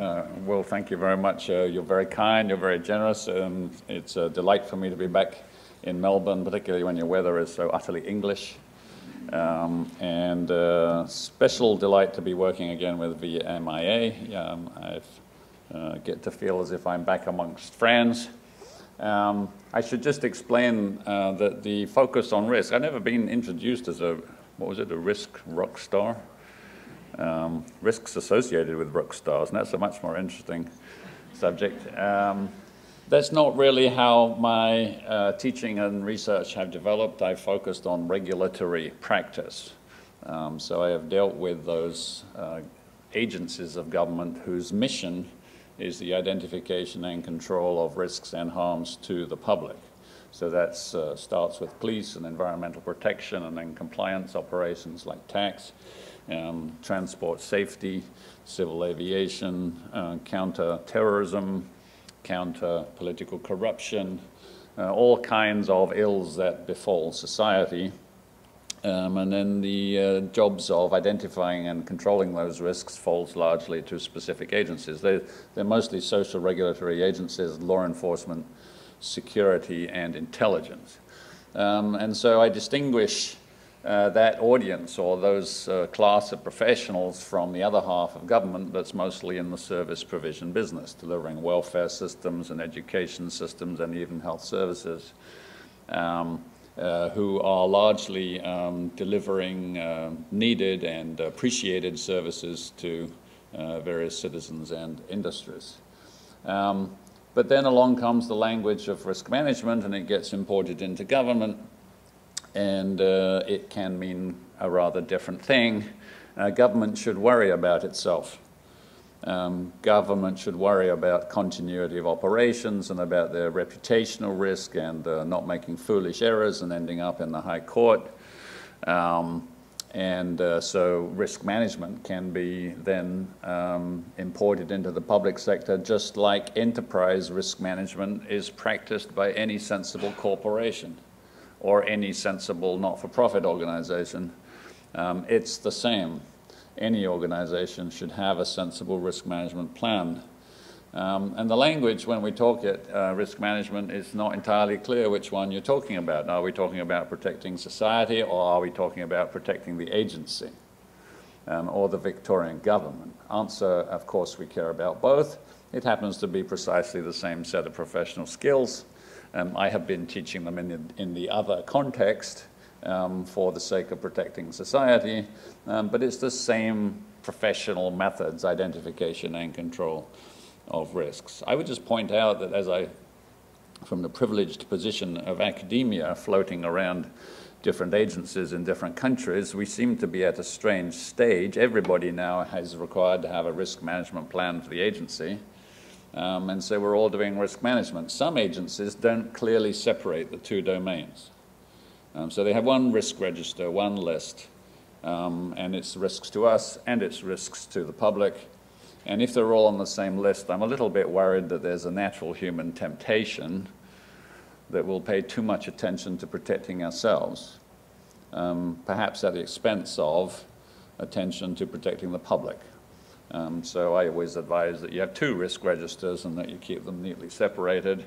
Will, thank you very much. You're very kind, you're very generous. It's a delight for me to be back in Melbourne, particularly when your weather is so utterly English. Special delight to be working again with VMIA. I get to feel as if I'm back amongst friends. I should just explain that the focus on risk, I've never been introduced as a risk rock star? Risks associated with rock stars, and that's a much more interesting subject. That's not really how my teaching and research have developed. I've focused on regulatory practice. So I have dealt with those agencies of government whose mission is the identification and control of risks and harms to the public. So that starts with police and environmental protection, and then compliance operations like tax, transport safety, civil aviation, counter-terrorism, counter-political corruption, all kinds of ills that befall society. And then the jobs of identifying and controlling those risks falls largely to specific agencies. They're mostly social regulatory agencies, law enforcement, security, and intelligence. And so I distinguish that audience, or those class of professionals, from the other half of government that's mostly in the service provision business, delivering welfare systems and education systems and even health services, who are largely delivering needed and appreciated services to various citizens and industries. But then along comes the language of risk management, and it gets imported into government, and it can mean a rather different thing. Government should worry about itself. Government should worry about continuity of operations and about their reputational risk and not making foolish errors and ending up in the High Court. So risk management can be then imported into the public sector, just like enterprise risk management is practiced by any sensible corporation or any sensible not-for-profit organization. It's the same. Any organization should have a sensible risk management plan. And the language, when we talk at risk management, is not entirely clear which one you're talking about. Are we talking about protecting society, or are we talking about protecting the agency or the Victorian government? Answer, of course, we care about both. It happens to be precisely the same set of professional skills. I have been teaching them in the other context for the sake of protecting society, but it's the same professional methods, identification and control of risks. I would just point out that from the privileged position of academia floating around different agencies in different countries, we seem to be at a strange stage. Everybody now is required to have a risk management plan for the agency. And so we're all doing risk management. Some agencies don't clearly separate the two domains. So they have one risk register, one list, and it's risks to us and it's risks to the public. And if they're all on the same list, I'm a little bit worried that there's a natural human temptation that we'll pay too much attention to protecting ourselves, perhaps at the expense of attention to protecting the public. So I always advise that you have two risk registers and that you keep them neatly separated.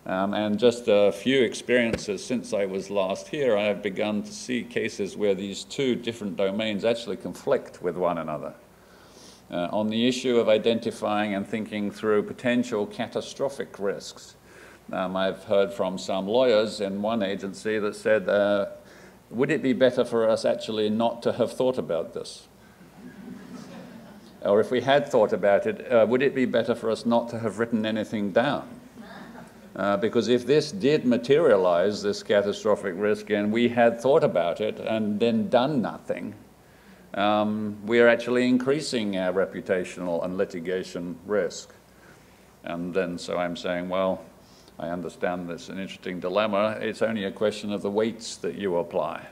And just a few experiences since I was last here, I have begun to see cases where these two different domains actually conflict with one another. On the issue of identifying and thinking through potential catastrophic risks, I've heard from some lawyers in one agency that said, would it be better for us actually not to have thought about this? Or if we had thought about it, would it be better for us not to have written anything down? Because if this did materialize, this catastrophic risk, and we had thought about it and then done nothing, we are actually increasing our reputational and litigation risk. And then so I'm saying, well, I understand there's an interesting dilemma. It's only a question of the weights that you apply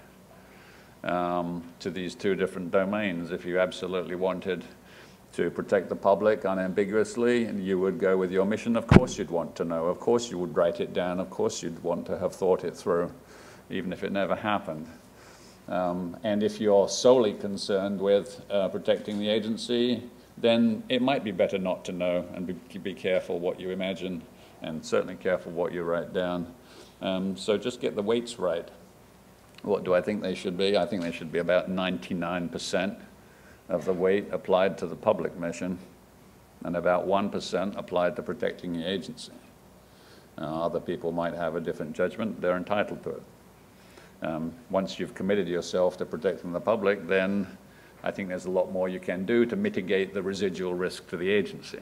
to these two different domains. If you absolutely wanted to protect the public unambiguously, you would go with your mission. Of course you'd want to know. Of course you would write it down. Of course you'd want to have thought it through, even if it never happened. And if you're solely concerned with protecting the agency, then it might be better not to know, and be careful what you imagine, and certainly careful what you write down. So just get the weights right. What do I think they should be? I think they should be about 99% of the weight applied to the public mission, and about 1% applied to protecting the agency. Other people might have a different judgment. They're entitled to it. Once you've committed yourself to protecting the public, then I think there's a lot more you can do to mitigate the residual risk to the agency.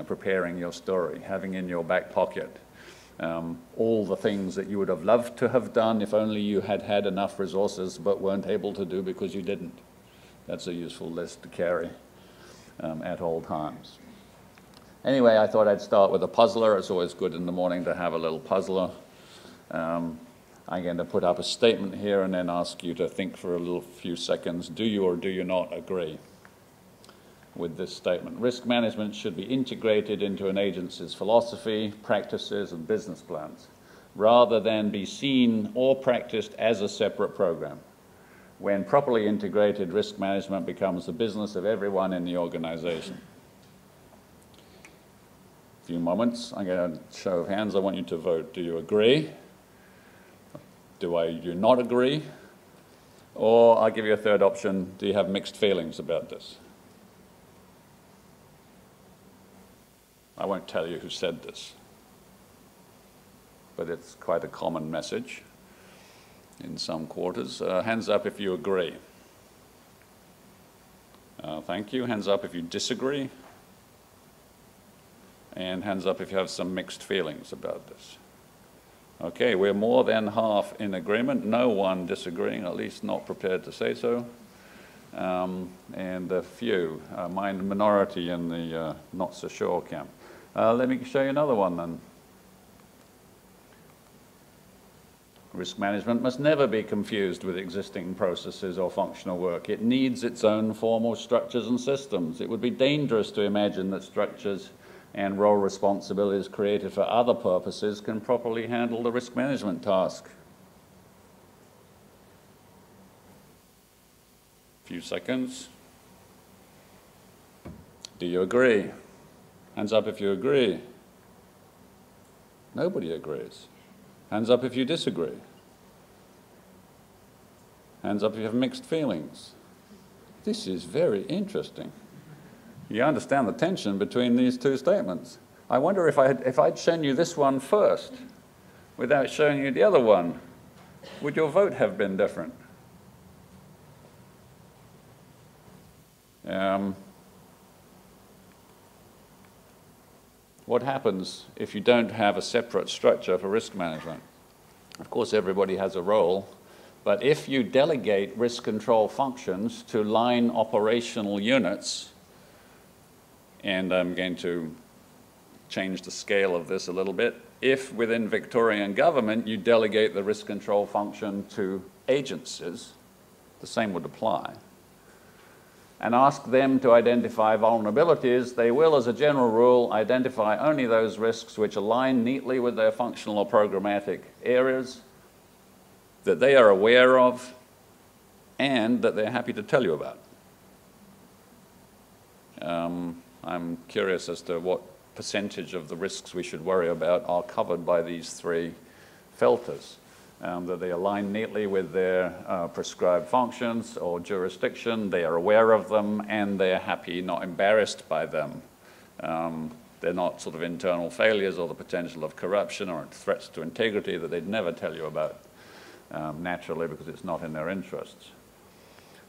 Preparing your story, having in your back pocket all the things that you would have loved to have done if only you had had enough resources but weren't able to do because you didn't. That's a useful list to carry at all times. Anyway, I thought I'd start with a puzzler. It's always good in the morning to have a little puzzler. I'm going to put up a statement here and then ask you to think for a few seconds. Do you or do you not agree with this statement? Risk management should be integrated into an agency's philosophy, practices, and business plans, rather than be seen or practiced as a separate program. When properly integrated, risk management becomes the business of everyone in the organization. A few moments, I'm going to show of hands. I want you to vote. Do you agree? Do you not agree? Or I'll give you a third option. Do you have mixed feelings about this? I won't tell you who said this, but it's quite a common message in some quarters. Hands up if you agree. Thank you. Hands up if you disagree. And hands up if you have some mixed feelings about this. Okay, we're more than half in agreement. No one disagreeing, at least not prepared to say so. And a few, minority in the not so sure camp. Let me show you another one then. Risk management must never be confused with existing processes or functional work. It needs its own formal structures and systems. It would be dangerous to imagine that structures and role responsibilities created for other purposes can properly handle the risk management task. A few seconds. Do you agree? Hands up if you agree. Nobody agrees. Hands up if you disagree. Hands up if you have mixed feelings. This is very interesting. You understand the tension between these two statements. I wonder if I'd shown you this one first, without showing you the other one, would your vote have been different? What happens if you don't have a separate structure for risk management? Of course, everybody has a role, but if you delegate risk control functions to line operational units, and I'm going to change the scale of this a little bit, if within Victorian government you delegate the risk control function to agencies, the same would apply, and ask them to identify vulnerabilities, they will, as a general rule, identify only those risks which align neatly with their functional or programmatic areas, that they are aware of, and that they're happy to tell you about. I'm curious as to what percentage of the risks we should worry about are covered by these three filters. That they align neatly with their prescribed functions or jurisdiction, they are aware of them, and they're happy, not embarrassed by them. They're not sort of internal failures or the potential of corruption or threats to integrity that they'd never tell you about naturally because it's not in their interests.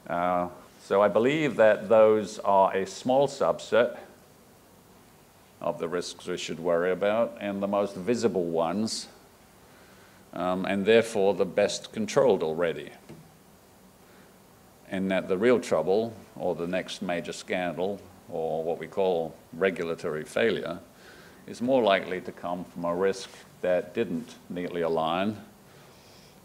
So I believe that those are a small subset of the risks we should worry about, and the most visible ones, and therefore the best controlled already. And that the real trouble, or the next major scandal, or what we call regulatory failure, is more likely to come from a risk that didn't neatly align,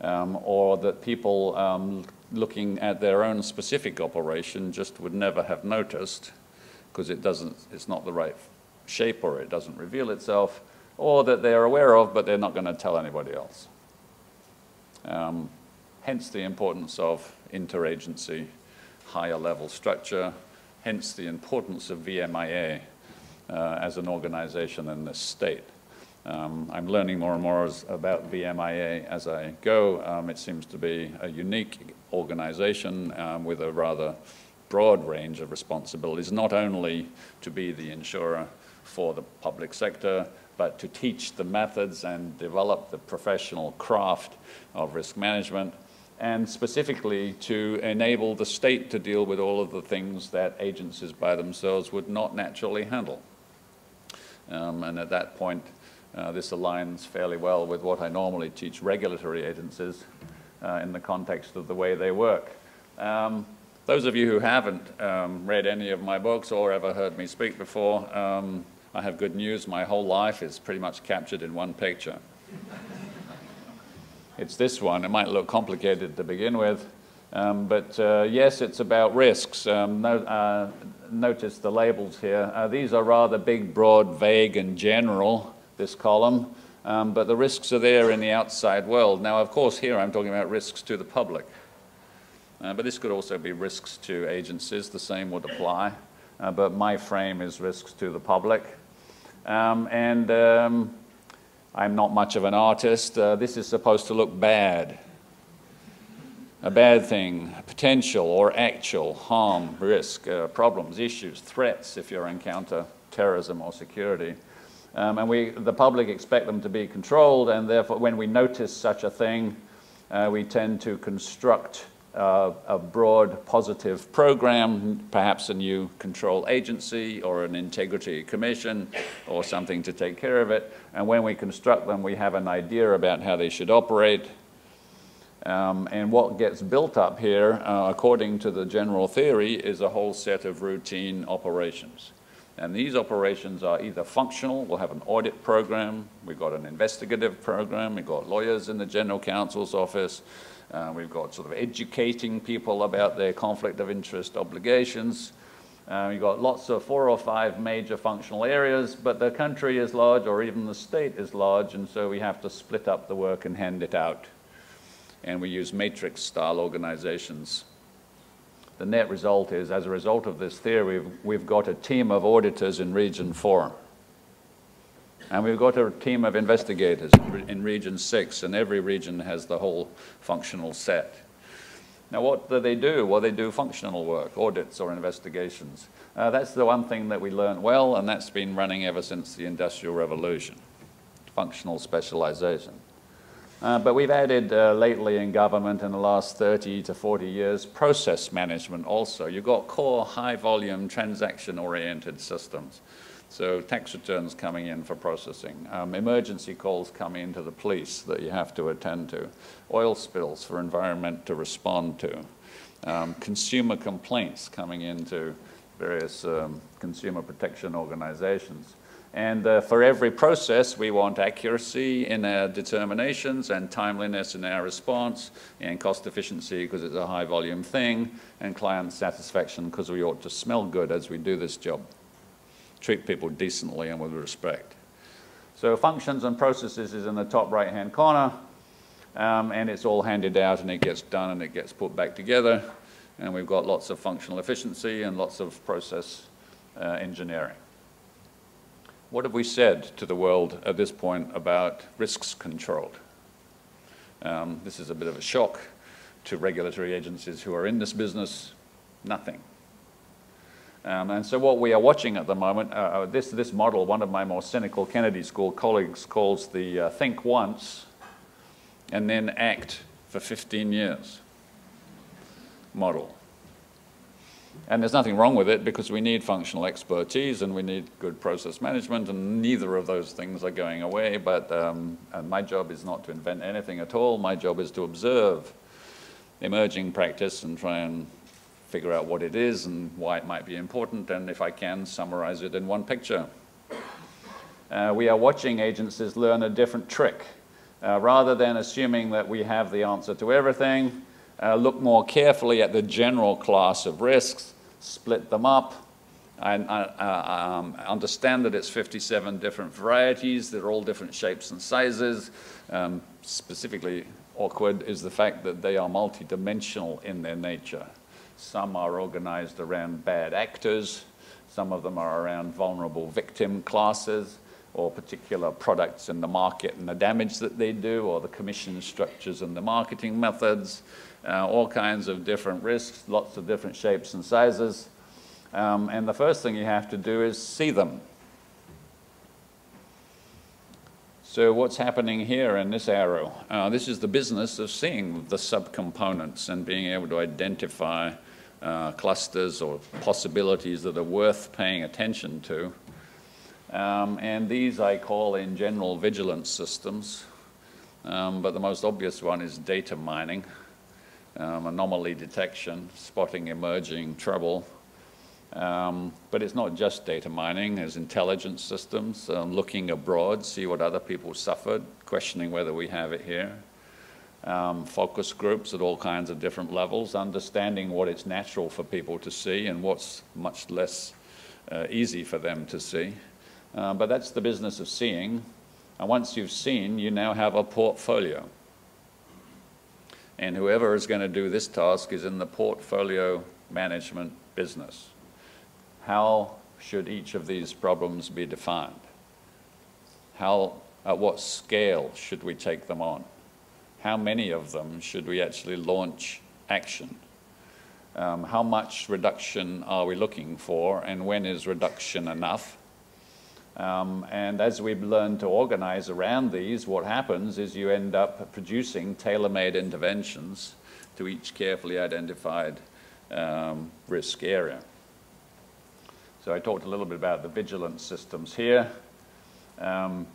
or that people looking at their own specific operation just would never have noticed because it's not the right shape or it doesn't reveal itself, or that they're aware of but they're not going to tell anybody else. Hence the importance of interagency, higher level structure, hence the importance of VMIA as an organization in this state. I'm learning more and more about VMIA as I go. It seems to be a unique organization with a rather broad range of responsibilities, not only to be the insurer for the public sector, but to teach the methods and develop the professional craft of risk management, and specifically to enable the state to deal with all of the things that agencies by themselves would not naturally handle. And at that point, this aligns fairly well with what I normally teach regulatory agencies in the context of the way they work. Those of you who haven't read any of my books or ever heard me speak before, I have good news. My whole life is pretty much captured in one picture. It's this one. It might look complicated to begin with, but yes, it's about risks. Notice the labels here. These are rather big, broad, vague, and general, this column, but the risks are there in the outside world. Now, of course, here I'm talking about risks to the public, but this could also be risks to agencies. The same would apply, but my frame is risks to the public. I'm not much of an artist. This is supposed to look bad. A bad thing, potential or actual harm, risk, problems, issues, threats if you encounter terrorism or security. And the public expect them to be controlled, and therefore when we notice such a thing, we tend to construct a broad positive program, perhaps a new control agency or an integrity commission or something to take care of it. And when we construct them, we have an idea about how they should operate. And what gets built up here, according to the general theory, is a whole set of routine operations. And these operations are either functional. We'll have an audit program. We've got an investigative program. We've got lawyers in the general counsel's office. We've got sort of educating people about their conflict of interest obligations. We've got lots of 4 or 5 major functional areas, but the country is large, or even the state is large, and so we have to split up the work and hand it out. And we use matrix-style organizations. The net result is, as a result of this theory, we've got a team of auditors in Region 4. And we've got a team of investigators in Region 6, and every region has the whole functional set. Now, what do? Well, they do functional work, audits or investigations. That's the one thing that we learned well, and that's been running ever since the Industrial Revolution, functional specialization. But we've added lately in government in the last 30 to 40 years, process management also. You've got core, high-volume, transaction-oriented systems. So tax returns coming in for processing, emergency calls coming into the police that you have to attend to, oil spills for environment to respond to, consumer complaints coming into various consumer protection organizations. And for every process, we want accuracy in our determinations and timeliness in our response, and cost efficiency because it's a high-volume thing, and client satisfaction because we ought to smell good as we do this job. Treat people decently and with respect. So functions and processes is in the top right-hand corner, and it's all handed out and it gets done and it gets put back together, and we've got lots of functional efficiency and lots of process engineering. What have we said to the world at this point about risks controlled? This is a bit of a shock to regulatory agencies who are in this business. Nothing. And so what we are watching at the moment, this model, one of my more cynical Kennedy School colleagues calls the think once and then act for 15 years model. And there's nothing wrong with it because we need functional expertise and we need good process management, and neither of those things are going away. But and my job is not to invent anything at all. My job is to observe emerging practice and try and figure out what it is and why it might be important, and if I can, summarize it in one picture. We are watching agencies learn a different trick. Rather than assuming that we have the answer to everything, look more carefully at the general class of risks, split them up, and understand that it's 57 different varieties. They're all different shapes and sizes. Specifically awkward is the fact that they are multidimensional in their nature. Some are organized around bad actors. Some of them are around vulnerable victim classes or particular products in the market and the damage that they do, or the commission structures and the marketing methods, all kinds of different risks, lots of different shapes and sizes. And the first thing you have to do is see them. So what's happening here in this arrow? This is the business of seeing the subcomponents and being able to identify clusters or possibilities that are worth paying attention to. And these I call in general vigilance systems, but the most obvious one is data mining, anomaly detection, spotting emerging trouble. But it's not just data mining. There's intelligence systems, looking abroad, see what other people suffered, questioning whether we have it here. Focus groups at all kinds of different levels, understanding what it's natural for people to see and what's much less easy for them to see. But that's the business of seeing. And once you've seen, you now have a portfolio. And whoever is going to do this task is in the portfolio management business. How should each of these problems be defined? At what scale should we take them on? How many of them should we actually launch action? How much reduction are we looking for, and when is reduction enough? And as we've learned to organize around these, what happens is you end up producing tailor-made interventions to each carefully identified risk area. So I talked a little bit about the vigilance systems here.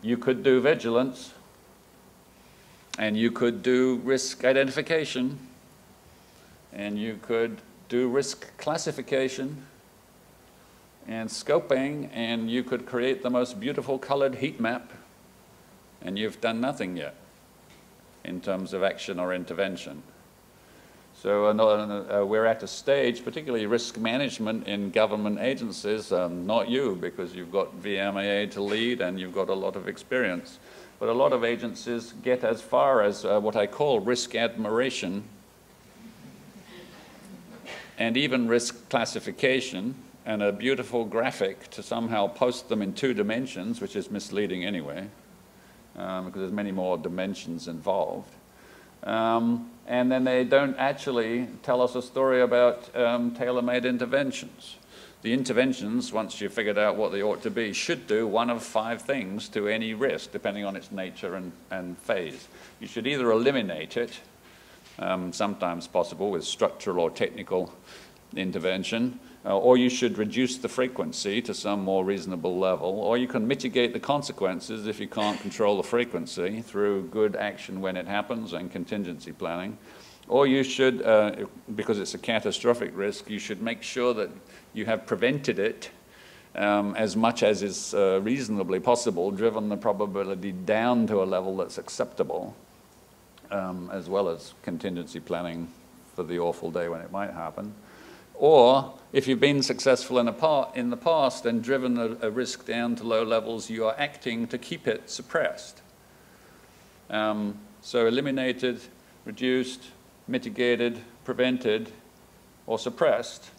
You could do vigilance, and you could do risk identification, and you could do risk classification and scoping, and you could create the most beautiful colored heat map, and you've done nothing yet in terms of action or intervention. So we're at a stage, particularly risk management in government agencies, not you, because you've got VMIA to lead and you've got a lot of experience, but a lot of agencies get as far as what I call risk admiration and even risk classification, and a beautiful graphic to somehow post them in 2 dimensions, which is misleading anyway, because there's many more dimensions involved. And then they don't actually tell us a story about tailor-made interventions. The interventions, once you've figured out what they ought to be, should do one of 5 things to any risk, depending on its nature and phase. You should either eliminate it, sometimes possible with structural or technical intervention, or you should reduce the frequency to some more reasonable level, or you can mitigate the consequences if you can't control the frequency through good action when it happens and contingency planning. Or you should, because it's a catastrophic risk, you should make sure that you have prevented it as much as is reasonably possible, driven the probability down to a level that's acceptable, as well as contingency planning for the awful day when it might happen. Or, if you've been successful in the past and driven a risk down to low levels, you are acting to keep it suppressed. So eliminated, reduced, mitigated, prevented, or suppressed,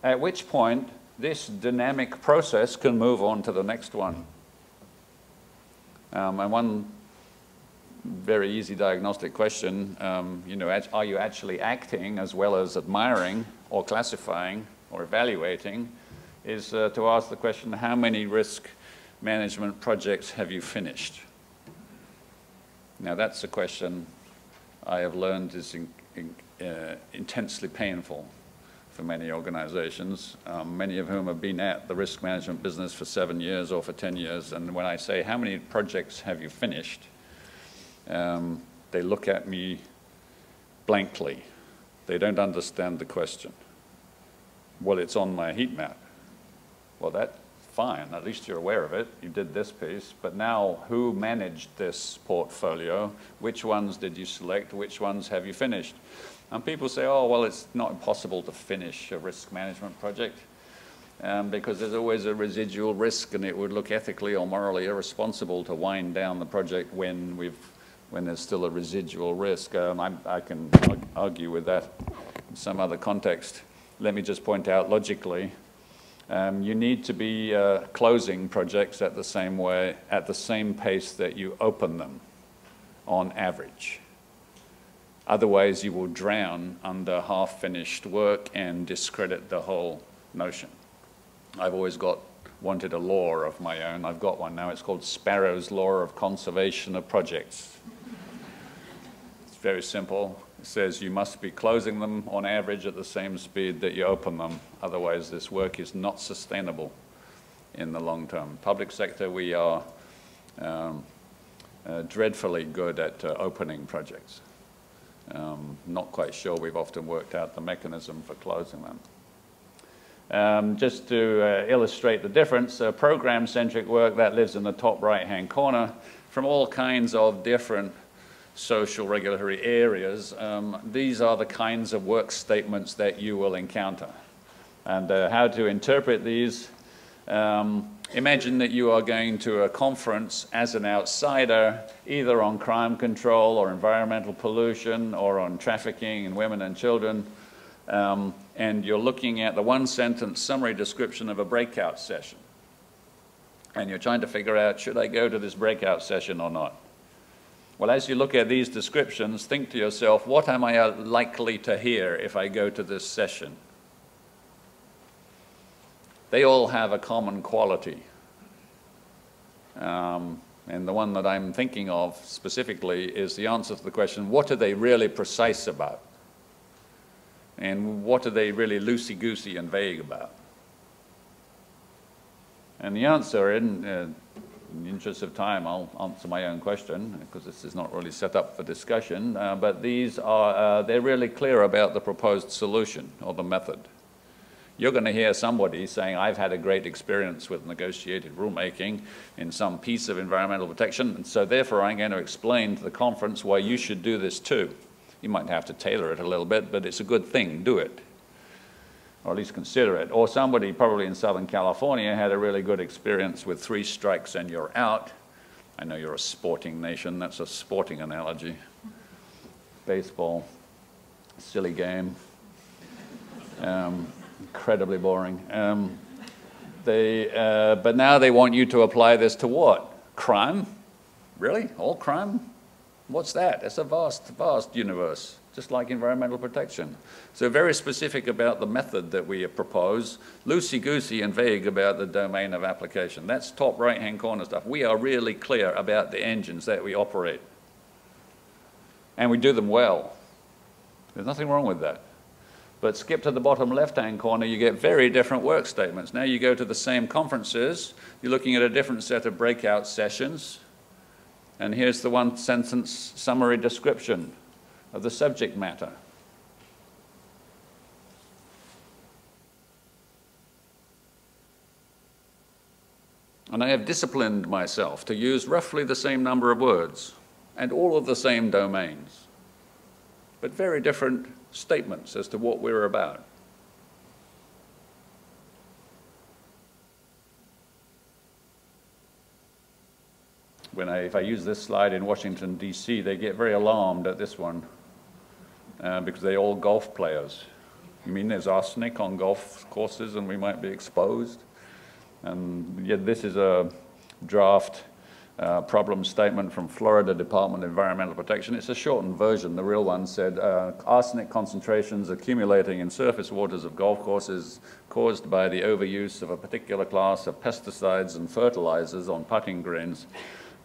at which point this dynamic process can move on to the next one. And one very easy diagnostic question, are you actually acting as well as admiring or classifying or evaluating, is to ask the question, how many risk management projects have you finished? Now that's a question I have learned is intensely painful for many organizations, many of whom have been at the risk management business for 7 years or for 10 years, and when I say, how many projects have you finished? They look at me blankly. They don't understand the question. Well, it's on my heat map. Well, that's fine. At least you're aware of it. You did this piece. But now, who managed this portfolio? Which ones did you select? Which ones have you finished? And people say, oh, well, it's not impossible to finish a risk management project because there's always a residual risk, and it would look ethically or morally irresponsible to wind down the project when there's still a residual risk. I can argue with that some other context, let me just point out logically, you need to be closing projects at the same pace that you open them on average. Otherwise, you will drown under half-finished work and discredit the whole notion. I've always wanted a law of my own. I've got one now. It's called Sparrow's Law of Conservation of Projects. It's very simple. It says you must be closing them on average at the same speed that you open them. Otherwise, this work is not sustainable in the long term. Public sector, we are dreadfully good at opening projects. Not quite sure we've often worked out the mechanism for closing them. Just to illustrate the difference, program-centric work, that lives in the top right-hand corner, from all kinds of different social regulatory areas. These are the kinds of work statements that you will encounter. And how to interpret these, imagine that you are going to a conference as an outsider, either on crime control or environmental pollution or on trafficking in women and children, and you're looking at the one-sentence summary description of a breakout session. And you're trying to figure out, should I go to this breakout session or not? Well, as you look at these descriptions, think to yourself, what am I likely to hear if I go to this session? They all have a common quality. And the one that I'm thinking of specifically is the answer to the question, what are they really precise about? And what are they really loosey-goosey and vague about? And the answer, in the interest of time, I'll answer my own question, because this is not really set up for discussion, but these are, they're really clear about the proposed solution or the method. You're going to hear somebody saying, I've had a great experience with negotiated rulemaking in some piece of environmental protection, and so therefore I'm going to explain to the conference why you should do this too. You might have to tailor it a little bit, but it's a good thing, do it. Or at least consider it. Or somebody probably in Southern California had a really good experience with 3 strikes and you're out. I know you're a sporting nation, that's a sporting analogy. Baseball, silly game. Incredibly boring. But now they want you to apply this to what? Crime? Really? All crime? What's that? It's a vast, vast universe, just like environmental protection. So very specific about the method that we propose, loosey-goosey and vague about the domain of application. That's top right-hand corner stuff. We are really clear about the engines that we operate. And we do them well. There's nothing wrong with that. But skip to the bottom left-hand corner, you get very different work statements. Now you go to the same conferences, you're looking at a different set of breakout sessions, and here's the one-sentence summary description of the subject matter. And I have disciplined myself to use roughly the same number of words and all of the same domains, but very different statements as to what we're about. If I use this slide in Washington, D.C., they get very alarmed at this one because they're all golf players. You mean there's arsenic on golf courses and we might be exposed? And yet this is a draft problem statement from Florida Department of Environmental Protection. It's a shortened version. The real one said, arsenic concentrations accumulating in surface waters of golf courses caused by the overuse of a particular class of pesticides and fertilizers on putting greens,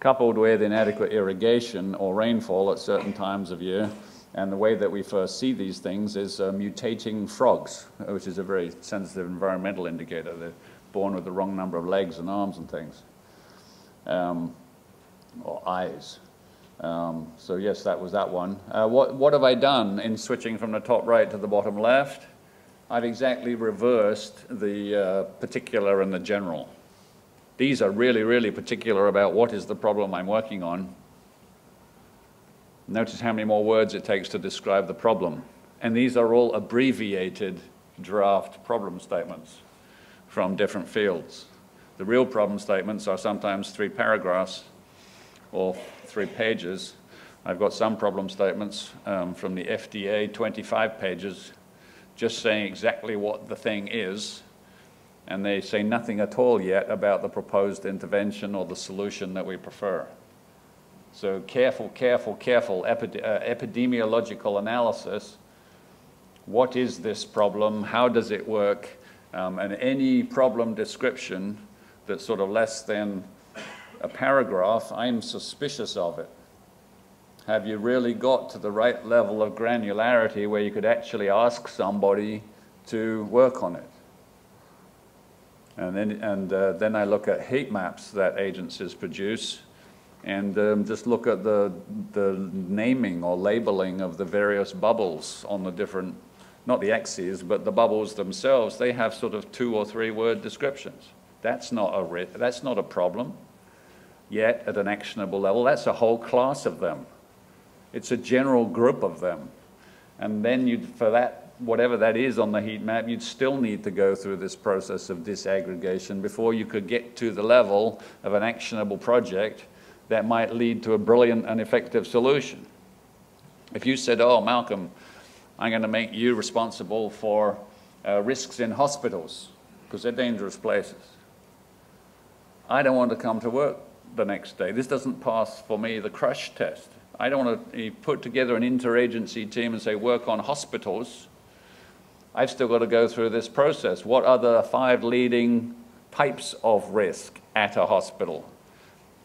coupled with inadequate irrigation or rainfall at certain times of year. And the way that we first see these things is mutating frogs, which is a very sensitive environmental indicator. They're born with the wrong number of legs and arms and things, or eyes. So yes, that was that one. What have I done in switching from the top right to the bottom left? I've exactly reversed the particular and the general. These are really, really particular about what is the problem I'm working on. Notice how many more words it takes to describe the problem. And these are all abbreviated draft problem statements from different fields. The real problem statements are sometimes 3 paragraphs or 3 pages. I've got some problem statements from the FDA, 25 pages. just saying exactly what the thing is, and they say nothing at all yet about the proposed intervention or the solution that we prefer. So careful, careful, careful epidemiological analysis. What is this problem? How does it work? And any problem description that's sort of less than a paragraph, I'm suspicious of it. Have you really got to the right level of granularity where you could actually ask somebody to work on it? And then I look at heat maps that agencies produce, and just look at the naming or labeling of the various bubbles on the different, not the axes, but the bubbles themselves. They have sort of 2 or 3 word descriptions. That's not a problem yet at an actionable level. That's a whole class of them. It's a general group of them. And then for that, whatever that is on the heat map, you'd still need to go through this process of disaggregation before you could get to the level of an actionable project that might lead to a brilliant and effective solution. If you said, oh, Malcolm, I'm going to make you responsible for risks in hospitals, because they're dangerous places. I don't want to come to work the next day. This doesn't pass, for me, the crush test. I don't want to put together an interagency team and say, work on hospitals. I've still got to go through this process. What are the 5 leading types of risk at a hospital?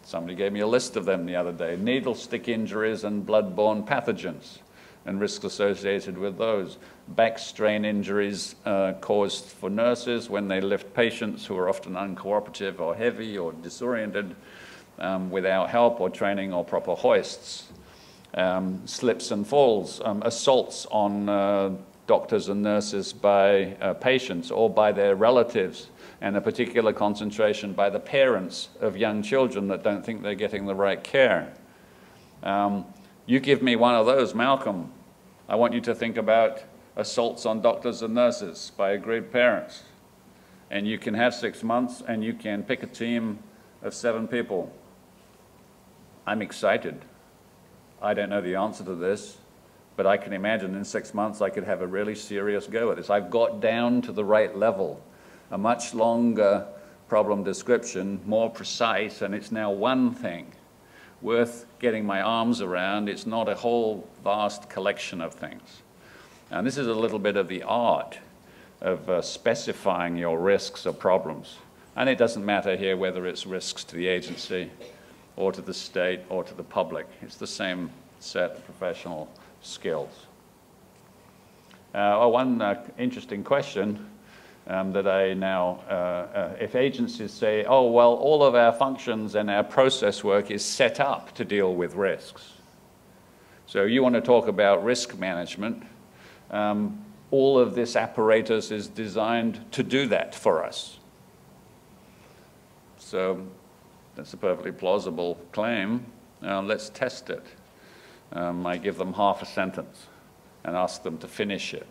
Somebody gave me a list of them the other day. Needle stick injuries and blood-borne pathogens and risks associated with those. Back strain injuries caused for nurses when they lift patients who are often uncooperative or heavy or disoriented without help or training or proper hoists. Slips and falls, assaults on doctors and nurses by patients or by their relatives, and a particular concentration by the parents of young children that don't think they're getting the right care. You give me one of those, Malcolm, I want you to think about assaults on doctors and nurses by aggrieved parents. And you can have 6 months and you can pick a team of 7 people. I'm excited. I don't know the answer to this, but I can imagine in 6 months I could have a really serious go at this. I've got down to the right level, a much longer problem description, more precise, and it's now one thing worth getting my arms around. It's not a whole vast collection of things. And this is a little bit of the art of specifying your risks or problems. And it doesn't matter here whether it's risks to the agency or to the state or to the public. It's the same set of professional skills. One interesting question that I now, if agencies say, oh, well, all of our functions and our process work is set up to deal with risks. So you want to talk about risk management. All of this apparatus is designed to do that for us. So that's a perfectly plausible claim. Let's test it. I give them half a sentence and ask them to finish it.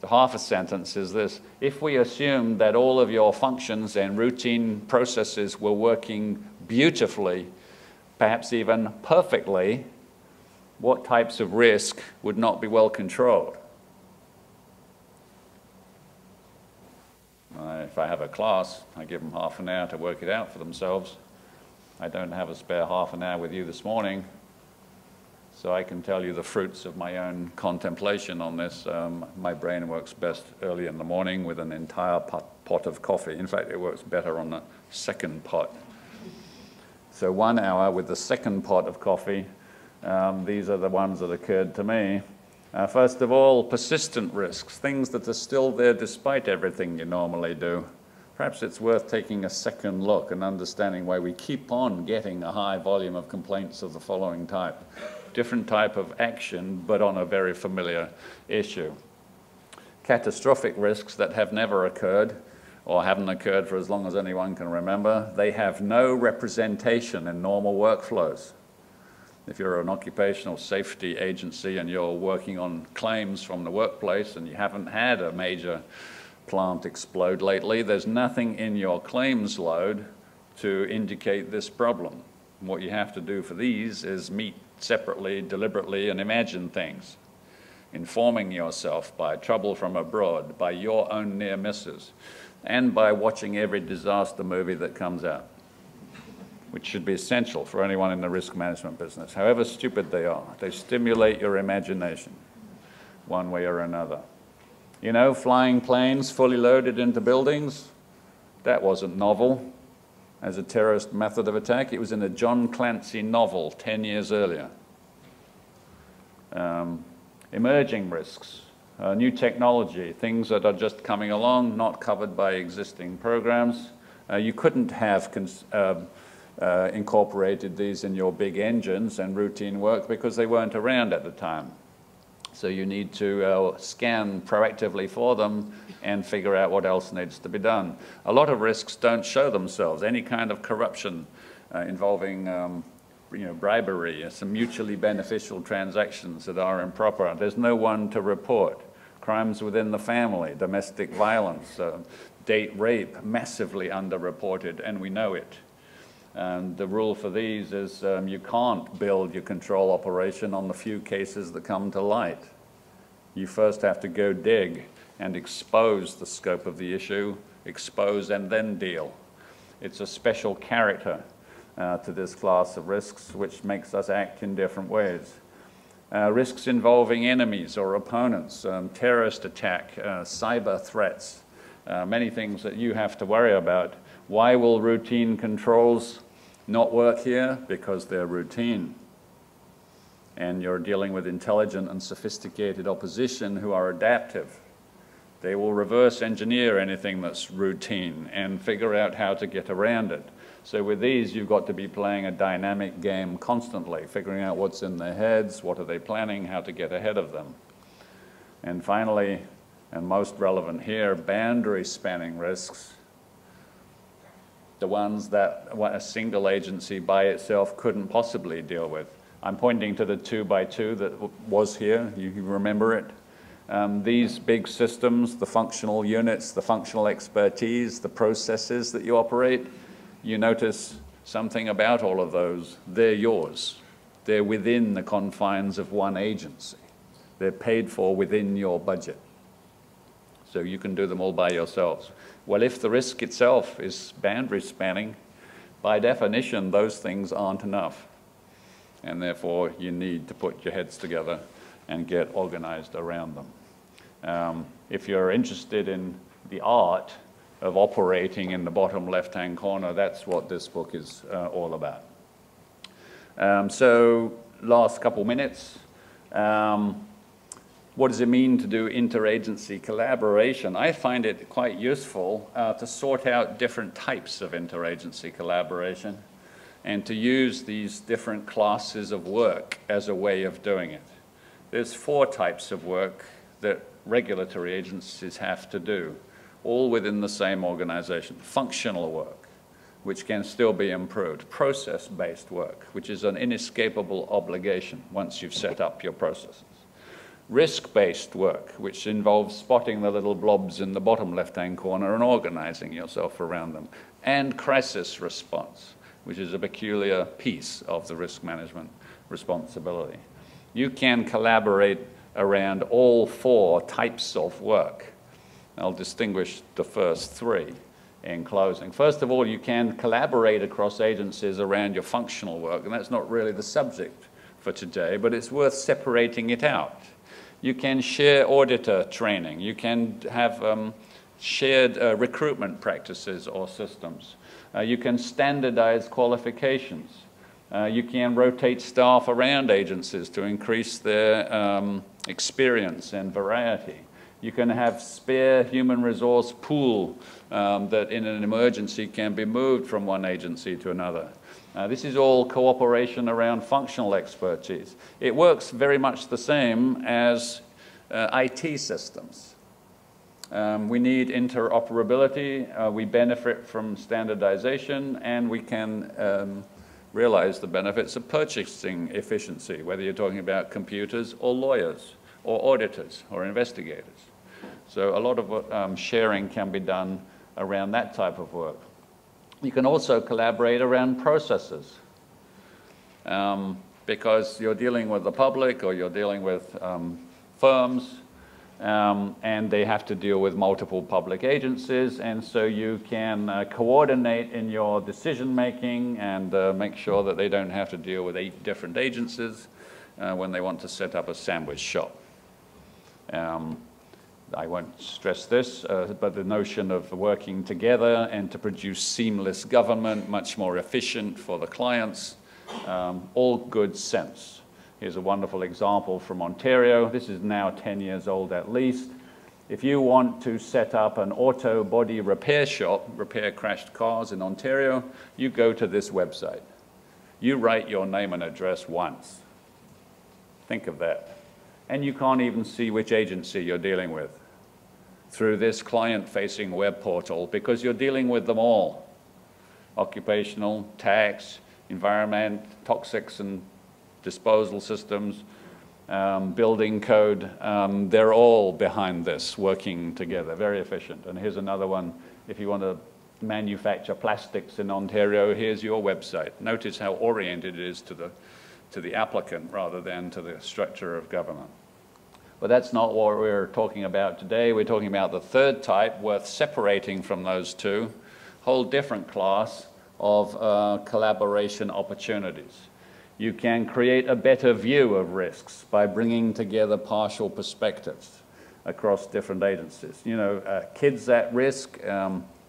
The half a sentence is this: if we assume that all of your functions and routine processes were working beautifully, perhaps even perfectly, what types of risk would not be well controlled? If I have a class, I give them half an hour to work it out for themselves. I don't have a spare half an hour with you this morning, so I can tell you the fruits of my own contemplation on this. My brain works best early in the morning with an entire pot of coffee. In fact, it works better on the second pot. So 1 hour with the second pot of coffee. These are the ones that occurred to me. First of all, persistent risks, things that are still there despite everything you normally do. Perhaps it's worth taking a second look and understanding why we keep on getting a high volume of complaints of the following type. Different type of action, but on a very familiar issue. Catastrophic risks that have never occurred or haven't occurred for as long as anyone can remember. They have no representation in normal workflows. If you're an occupational safety agency and you're working on claims from the workplace and you haven't had a major plant explode lately, there's nothing in your claims load to indicate this problem. What you have to do for these is meet separately, deliberately, and imagine things. informing yourself by trouble from abroad, by your own near misses, and by watching every disaster movie that comes out, which should be essential for anyone in the risk management business. However stupid they are, they stimulate your imagination one way or another. You know, flying planes fully loaded into buildings, that wasn't novel as a terrorist method of attack. It was in a John Clancy novel 10 years earlier. Emerging risks, new technology, things that are just coming along, not covered by existing programs. You couldn't have incorporated these in your big engines and routine work because they weren't around at the time. So you need to scan proactively for them and figure out what else needs to be done. A lot of risks don't show themselves. Any kind of corruption involving bribery, some mutually beneficial transactions that are improper. There's no one to report. Crimes within the family, domestic violence, date rape, massively underreported, and we know it. And the rule for these is you can't build your control operation on the few cases that come to light. You first have to go dig and expose the scope of the issue, expose and then deal. It's a special character to this class of risks, which makes us act in different ways. Risks involving enemies or opponents, terrorist attack, cyber threats, many things that you have to worry about. Why will routine controls not work here? Because they're routine. And you're dealing with intelligent and sophisticated opposition who are adaptive. They will reverse engineer anything that's routine and figure out how to get around it. So with these, you've got to be playing a dynamic game constantly, figuring out what's in their heads, what are they planning, how to get ahead of them. And finally, and most relevant here, boundary spanning risks. The ones that a single agency by itself couldn't possibly deal with. I'm pointing to the 2x2 that was here, you remember it. These big systems, the functional units, the functional expertise, the processes that you operate, you notice something about all of those. They're yours. They're within the confines of one agency. They're paid for within your budget. So you can do them all by yourselves. Well, if the risk itself is boundary spanning, by definition, those things aren't enough. And therefore, you need to put your heads together and get organized around them. If you're interested in the art of operating in the bottom left-hand corner, that's what this book is all about. So, last couple minutes. What does it mean to do interagency collaboration? I find it quite useful to sort out different types of interagency collaboration and to use these different classes of work as a way of doing it. There's 4 types of work that regulatory agencies have to do, all within the same organization. Functional work, which can still be improved. Process-based work, which is an inescapable obligation once you've set up your processes. Risk-based work, which involves spotting the little blobs in the bottom left-hand corner and organizing yourself around them. And crisis response, which is a peculiar piece of the risk management responsibility. You can collaborate around all 4 types of work. I'll distinguish the first 3 in closing. First of all, you can collaborate across agencies around your functional work, and that's not really the subject for today, but it's worth separating it out. You can share auditor training. You can have shared recruitment practices or systems. You can standardize qualifications. You can rotate staff around agencies to increase their experience and variety. You can have spare human resource pool that in an emergency can be moved from one agency to another. This is all cooperation around functional expertise. It works very much the same as IT systems. We need interoperability, we benefit from standardization, and we can realize the benefits of purchasing efficiency, whether you're talking about computers or lawyers or auditors or investigators. So a lot of sharing can be done around that type of work. You can also collaborate around processes because you're dealing with the public or you're dealing with firms, and they have to deal with multiple public agencies, and so you can coordinate in your decision-making and make sure that they don't have to deal with 8 different agencies when they want to set up a sandwich shop. I won't stress this, but the notion of working together and to produce seamless government, much more efficient for the clients, all good sense. Here's a wonderful example from Ontario. This is now 10 years old at least. If you want to set up an auto body repair shop, repair crashed cars in Ontario, you go to this website. You write your name and address once. Think of that. And you can't even see which agency you're dealing with through this client-facing web portal because you're dealing with them all. Occupational, tax, environment, toxics and disposal systems, building code, they're all behind this, working together, very efficient. And here's another one. If you want to manufacture plastics in Ontario, here's your website. Notice how oriented it is to the applicant rather than to the structure of government. But that's not what we're talking about today. We're talking about the third type, worth separating from those two, whole different class of collaboration opportunities. You can create a better view of risks by bringing together partial perspectives across different agencies. You know, kids at risk,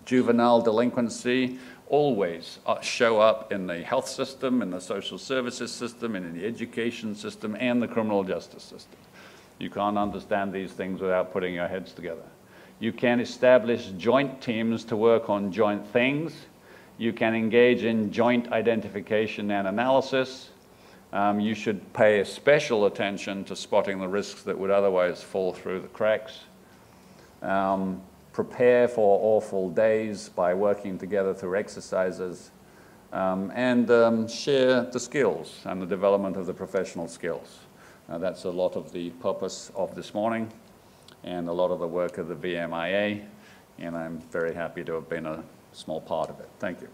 juvenile delinquency, always show up in the health system, in the social services system, and in the education system, and the criminal justice system. You can't understand these things without putting your heads together. You can establish joint teams to work on joint things. You can engage in joint identification and analysis. You should pay special attention to spotting the risks that would otherwise fall through the cracks. Prepare for awful days by working together through exercises, and share the skills and the development of the professional skills. That's a lot of the purpose of this morning and a lot of the work of the VMIA, and I'm very happy to have been a small part of it. Thank you.